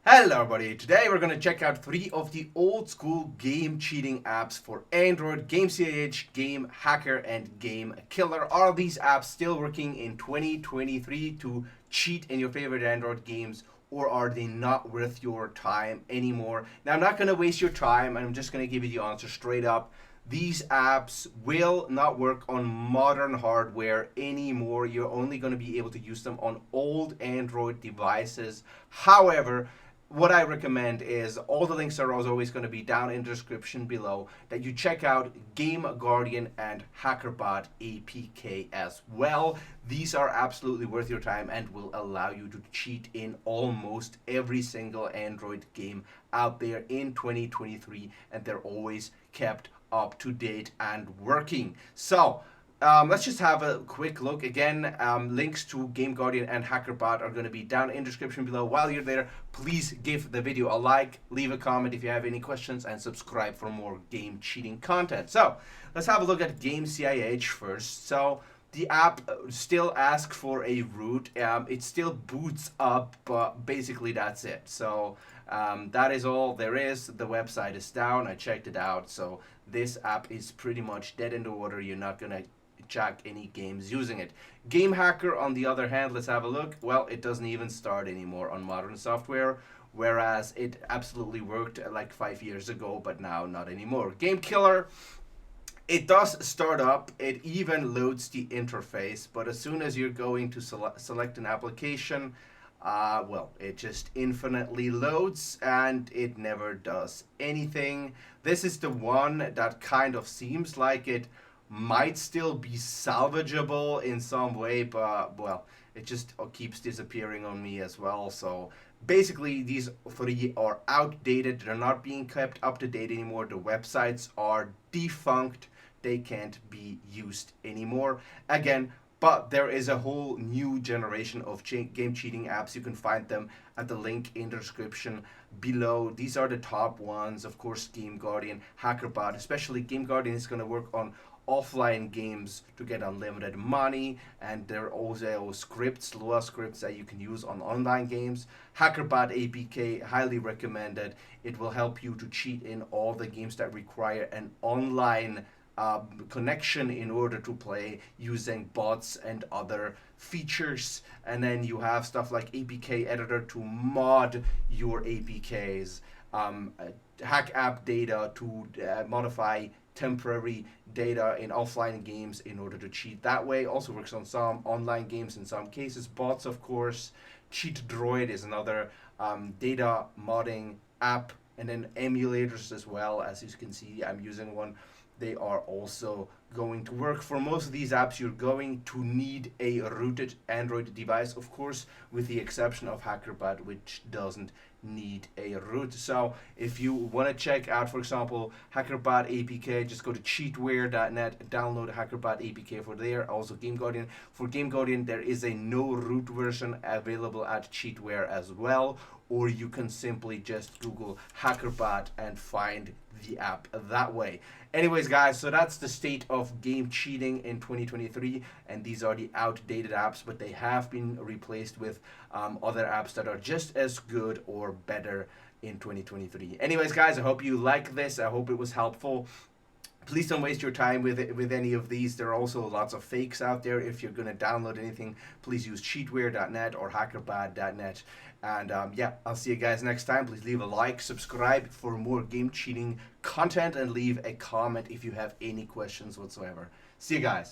Hello everybody, today we're going to check out 3 of the old school game cheating apps for Android: GameCIH, GameHacker, and GameKiller. Are these apps still working in 2023 to cheat in your favorite Android games, or are they not worth your time anymore? Now I'm not going to waste your time, I'm just going to give you the answer straight up. These apps will not work on modern hardware anymore. You're only going to be able to use them on old Android devices. However, what I recommend is all the links are always going to be down in the description below, that you check out GameGuardian and HackerBot APK as well. These are absolutely worth your time and will allow you to cheat in almost every single Android game out there in 2023, and they're always kept up to date and working. So let's just have a quick look. Again, links to GameGuardian and HackerBot are going to be down in the description below. While you're there, please give the video a like, leave a comment if you have any questions, and subscribe for more game cheating content. So let's have a look at GameCIH first. So the app still asks for a root. It still boots up, but basically that's it. So that is all there is. The website is down. I checked it out. So this app is pretty much dead in the water. You're not going to check any games using it. GameHacker, on the other hand, let's have a look. Well, it doesn't even start anymore on modern software, whereas it absolutely worked like 5 years ago, but now not anymore. GameKiller, it does start up, it even loads the interface, but as soon as you're going to select an application, well, it just infinitely loads and it never does anything. This is the one that kind of seems like it might still be salvageable in some way, but well, it just keeps disappearing on me as well. So basically these 3 are outdated. They're not being kept up to date anymore. The websites are defunct. They can't be used anymore. Again, but there is a whole new generation of game cheating apps. You can find them at the link in the description below. These are the top ones. Of course, GameGuardian, HackerBot, especially GameGuardian is going to work on offline games to get unlimited money, and there are also scripts, Lua scripts that you can use on online games. HackerBot APK, highly recommended. It will help you to cheat in all the games that require an online connection in order to play, using bots and other features. And then you have stuff like APK Editor to mod your APKs, hack app data to modify temporary data in offline games in order to cheat that way. Also works on some online games in some cases. Bots, of course. Cheat Droid is another data modding app, and then emulators as well. As you can see, I'm using one. They are also going to work. For most of these apps, you're going to need a rooted Android device, of course, with the exception of HackerBot, which doesn't need a root. So if you want to check out, for example, HackerBot APK, just go to cheatware.net, download HackerBot APK for there. Also GameGuardian. For GameGuardian, there is a no root version available at Cheatware as well, or you can simply just Google HackerBot and find the app that way. Anyways, guys, so that's the state of game cheating in 2023, and these are the outdated apps, but they have been replaced with other apps that are just as good or better in 2023. Anyways, guys, I hope you like this. I hope it was helpful. Please don't waste your time with any of these. There are also lots of fakes out there. If you're going to download anything, please use cheatware.net or hackerbot.net. And yeah, I'll see you guys next time. Please leave a like, subscribe for more game cheating content, and leave a comment if you have any questions whatsoever. See you guys.